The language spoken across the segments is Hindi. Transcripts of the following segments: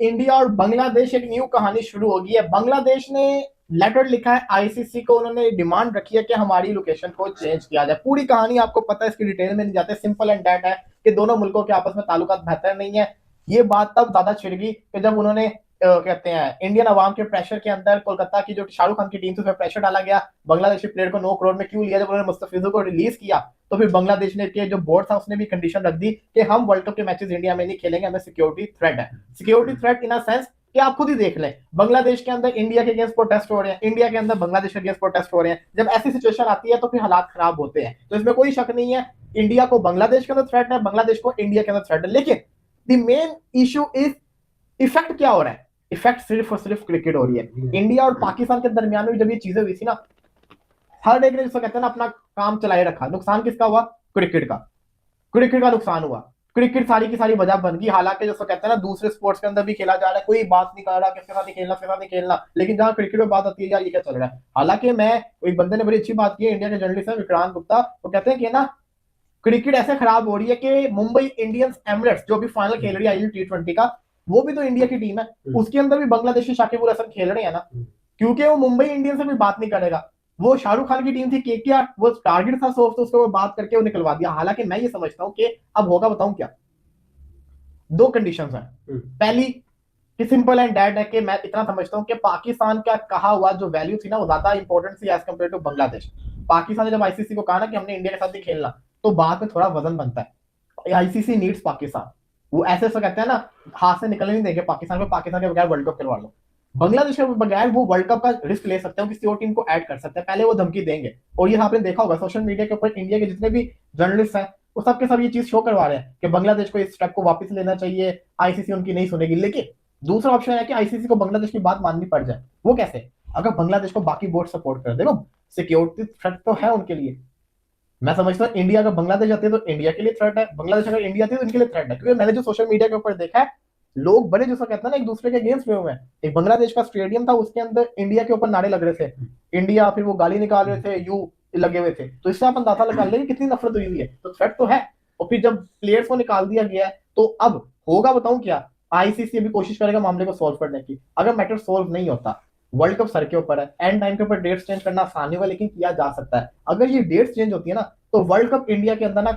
इंडिया और बांग्लादेश एक न्यू कहानी शुरू होगी है। बांग्लादेश ने लेटर लिखा है आईसीसी को, उन्होंने डिमांड रखी है कि हमारी लोकेशन को चेंज किया जाए। पूरी कहानी आपको पता है, इसकी डिटेल में नहीं जाते, सिंपल एंड डेट है कि दोनों मुल्कों के आपस में ताल्लुकात बेहतर नहीं है। ये बात तब ज्यादा छिड़ गई कि जब उन्होंने कहते हैं इंडियन अवाम के प्रेशर के अंदर कोलकाता की जो शाहरुख खान की टीम थी उसमें प्रेशर डाला गया। बांग्लादेशी प्लेयर को 9 करोड़ में क्यों लिया? जब उन्होंने मुस्तफिजुर को रिलीज किया तो फिर बांग्लादेश ने के जो बोर्ड था उसने भी कंडीशन रख दी कि हम वर्ल्ड कप के मैचेस इंडिया में नहीं खेलेंगे, हमें सिक्योरिटी थ्रेट है। Security threat in a sense कि आप खुद ही देख लें, बांग्लादेश के अंदर इंडिया के अगेंस्ट प्रोटेस्ट हो रहे हैं, इंडिया के अंदर बांग्लादेश के अगेंस्ट प्रोटेस्ट हो रहे हैं। जब ऐसी सिचुएशन आती है तो फिर हालात खराब होते हैं। तो इसमें कोई शक नहीं है, इंडिया को बांग्लादेश के अंदर थ्रेट है, बांग्लादेश को इंडिया के अंदर थ्रेट है। लेकिन the main issue is effect क्या हो रहा है? इफेक्ट सिर्फ और सिर्फ क्रिकेट हो रही है। इंडिया और पाकिस्तान के दरमियान में जब ये चीजें हुई थी ना, हर एक ने जिसको कहते हैं ना अपना काम चलाए रखा। नुकसान किसका हुआ? क्रिकेट का। क्रिकेट का नुकसान हुआ। क्रिकेट सारी की सारी वजह बन गई। हालांकि जिसको कहते हैं ना दूसरे स्पोर्ट्स के अंदर भी खेला जा रहा है, कोई बात नहीं कर रहा किसके साथ नहीं खेलना, किसके साथ नहीं खेलना, लेकिन जहां क्रिकेट में बात आती है यार ये क्या चल रहा है। हालांकि मैं एक बंदे ने बड़ी अच्छी बात की है, इंडिया के जर्नलिस्ट है विक्रांत गुप्ता, वो कहते हैं कि ना क्रिकेट ऐसे खराब हो रही है कि मुंबई इंडियंस एमिरेट्स जो भी फाइनल खेल रही है आईपीएल टी20 का, वो भी तो इंडिया की टीम है, उसके अंदर भी बांग्लादेशी शाकिब अल हसन खेल रहे हैं ना, क्योंकि वो मुंबई इंडियंस से भी बात नहीं करेगा। वो शाहरुख खान की टीम थी केकेआर, वो टारगेट था सोफ, तो उसको वो बात करके वो निकलवा दिया। हालांकि मैं ये समझता हूँ कि अब होगा बताऊं क्या, दो कंडीशंस हैं। पहली कि सिंपल एंड डेड है कि मैं इतना समझता हूं कि पाकिस्तान का कहा हुआ जो वैल्यू थी ना वो ज्यादा इंपॉर्टेंट थी as compare to Bangladesh. Pakistan ने जब आईसीसी को कहा ना कि हमने इंडिया के साथ नहीं खेलना, तो बाद में थोड़ा वजन बनता है। ICC needs Pakistan. वो ऐसे ऐसा कहते हैं ना, हाथ से निकलने नहीं देंगे पाकिस्तान को, पाकिस्तान के बगैर वर्ल्ड कप करवा लो। बांग्लादेश के बगैर वो वर्ल्ड कप का रिस्क ले सकते हैं, किसी और टीम को ऐड कर सकते हैं, पहले वो धमकी देंगे। और ये आपने देखा होगा सोशल मीडिया के ऊपर इंडिया के जितने भी जर्नलिस्ट हैं वो सबके सब ये चीज शो करवा रहे हैं कि बांग्लादेश को इस स्टेप को वापस लेना चाहिए, आईसीसी उनकी नहीं सुनेगी। लेकिन दूसरा ऑप्शन है कि आईसीसी को बांग्लादेश की बात माननी पड़ जाए। वो कैसे? अगर बांग्लादेश को बाकी बोर्ड सपोर्ट कर, देखो सिक्योरिटी थ्रेट तो है उनके लिए। मैं समझता हूँ इंडिया अगर बांग्लादेश जाती है तो इंडिया के लिए थ्रेट है, बांग्लादेश अगर इंडिया आती है तो इनके लिए थ्रेट है। क्योंकि मैंने जो सोशल मीडिया के ऊपर देखा है, लोग बड़े जो कहते हैं ना एक दूसरे के अगेंस्ट में हुए हैं। एक बांग्लादेश का स्टेडियम था, उसके अंदर इंडिया के ऊपर नारे लग रहे थे, इंडिया, फिर वो गाली निकाल रहे थे, यू लगे हुए थे। तो इससे आप अंदाजा लगा लेंगे कितनी नफरत हुई है। तो थ्रेट तो है। और फिर जब प्लेयर्स को निकाल दिया गया है तो अब होगा बताऊं क्या, आईसीसी अभी कोशिश करेगा मामले को सॉल्व करने की। अगर मैटर सॉल्व नहीं होता, वर्ल्ड कप सर के ऊपर है, एंड टाइम के ऊपर डेट्स चेंज करना आसान होगा, लेकिन किया जा सकता है। अगर ये डेट्स चेंज होती है ना तो वर्ल्ड कप इंडिया के अंदर ना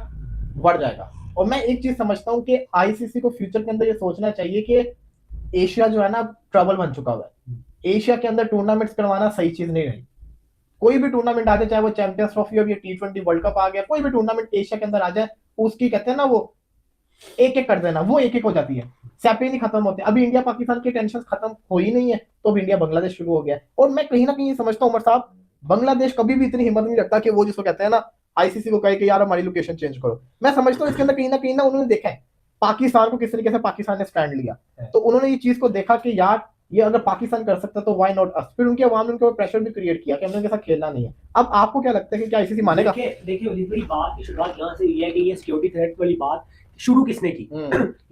बढ़ जाएगा। और मैं एक चीज समझता हूँ कि आईसीसी को फ्यूचर के अंदर ये सोचना चाहिए कि एशिया जो है ना ट्रबल बन चुका हुआ है। एशिया के अंदर टूर्नामेंट्स करवाना सही चीज नहीं रही। कोई भी टूर्नामेंट आ जाए, चाहे वो चैंपियंस ट्रॉफी हो, टी20 वर्ल्ड कप आ गया, कोई भी टूर्नामेंट एशिया के अंदर आ जाए, उसकी कहते हैं ना वो एक एक कर देना, वो एक एक हो जाती है, सैपे नहीं खत्म होते। अभी इंडिया पाकिस्तान के टेंशन खत्म हो ही नहीं है, तो अब इंडिया बांग्लादेश शुरू हो गया। और मैं कहीं ना कहीं समझता हूँ उमर साहब, बांग्लादेश कभी भी इतनी हिम्मत नहीं रखता कि वो जिसको कहते हैं ना आईसीसी को कहे कि यार हमारी लोकेशन चेंज करो। मैं समझता हूँ इसके अंदर कहीं ना उन्होंने देखा है पाकिस्तान को किस तरीके से पाकिस्तान ने स्टैंड लिया, तो उन्होंने ये चीज को देखा कि यार ये अगर पाकिस्तान कर सकता तो व्हाई नॉट अस। फिर उनके अवाम ने उनके ऊपर प्रेशर भी क्रिएट किया कि हमने उनके साथ खेलना नहीं है। अब आपको क्या लगता है कि क्या आईसीसी मानेगा? देखिए बात की शुरुआत यहाँ से ये है कि ये सिक्योरिटी थ्रेट वाली बात शुरू किसने की?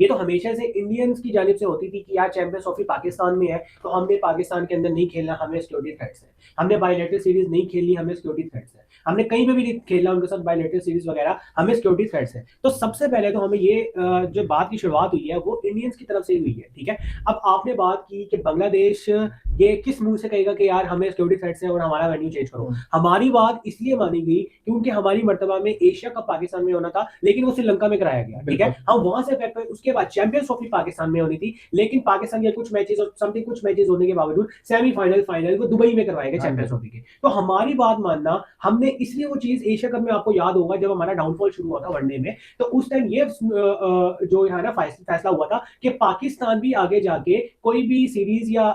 ये तो हमेशा से इंडियंस की जानिब से होती थी कि यार चैंपियंस ट्रॉफी पाकिस्तान में है तो हमने पाकिस्तान के अंदर नहीं खेलना, हमें सिक्योरिटी थ्रेट्स है। हमने बायलैटरल सीरीज नहीं खेलनी, हमें सिक्योरिटी थ्रेट्स है। हमने कहीं पे भी नहीं खेलना उनके साथ बायलैटरल सीरीज वगैरह, हमें सिक्योरिटी थ्रेट्स है। तो सबसे पहले तो हमें ये जो बात की शुरुआत हुई है वो इंडियंस की तरफ से हुई है, ठीक है। अब आपने बात की कि बांग्लादेश ये किस मुंह से कहेगा कि यार हमें सिक्योरिटी थ्रेट्स है और हमारा वेन्यू चेंज करो। हमारी बात इसलिए मानी गई क्योंकि हमारी मर्तबा में एशिया कप पाकिस्तान में होना था, लेकिन वो श्रीलंका में कराया गया, ठीक है। हम वहां से इफेक्ट हुए। उसके बाद चैंपियंस ट्रॉफी पाकिस्तान में होनी थी, लेकिन पाकिस्तान के कुछ मैचेस और समथिंग कुछ मैचेस होने के बावजूद सेमीफाइनल फाइनल को दुबई में करवाए गए चैंपियंस ट्रॉफी के। तो हमारी बात मानना, हमने इसलिए वो चीज एशिया कप में, आपको याद होगा जब हमारा डाउनफॉल शुरू हुआ था वनडे में, तो उस टाइम ये जो है ना फैसला हुआ था कि पाकिस्तान भी आगे जाके कोई भी सीरीज या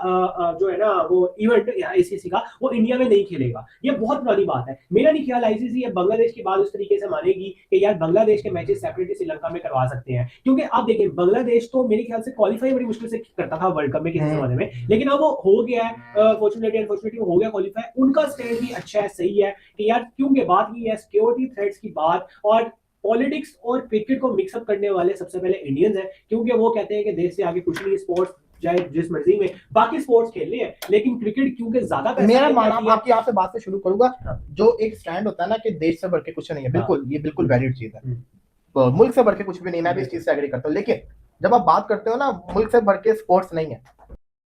जो है ना वो इवेंट आईसीसी का वो इंडिया में नहीं खेलेगा। ये बहुत पुरानी बात है। मेरा नहीं ख्याल आईसीसी या बांग्लादेश की बात उस तरीके से मानेगी कि यार बांग्लादेश के मैचेस सेपरेटली श्रीलंका में करवा सकते हैं, क्योंकि आप देखिए बांग्लादेश तो मेरे ख्याल से क्वालिफाई बड़ी मुश्किल से करता था वर्ल्ड कप में किसी जमाने में, लेकिन अब वो हो गया है, फॉर्चुनेटली अनफॉर्चुनेटली हो गया क्वालिफाई। उनका स्टैंड भी अच्छा है, सही है कि यार, क्योंकि बात ये है सिक्योरिटी थ्रेट्स की बात, और पॉलिटिक्स और क्रिकेट को मिक्सअप करने वाले सबसे पहले इंडियंस हैं, क्योंकि वो कहते हैं कि देश से आगे कुछ नहीं, स्पोर्ट्स चाहे जिस मर्जी में बाकी स्पोर्ट्स खेलने हैं, लेकिन क्रिकेट क्योंकि ज्यादा मेरा मानना, आपकी आपसे बात से शुरू करूंगा, जो एक स्टैंड होता है ना कि देश से बढ़ के कुछ नहीं है, बिल्कुल ये बिल्कुल वैलिड चीज है, मुल्क से बढ़ के कुछ भी नहीं, मैं भी इस चीज से एग्री करता हूँ। लेकिन जब आप बात करते हो ना, मुल्क से बढ़ के स्पोर्ट्स नहीं है,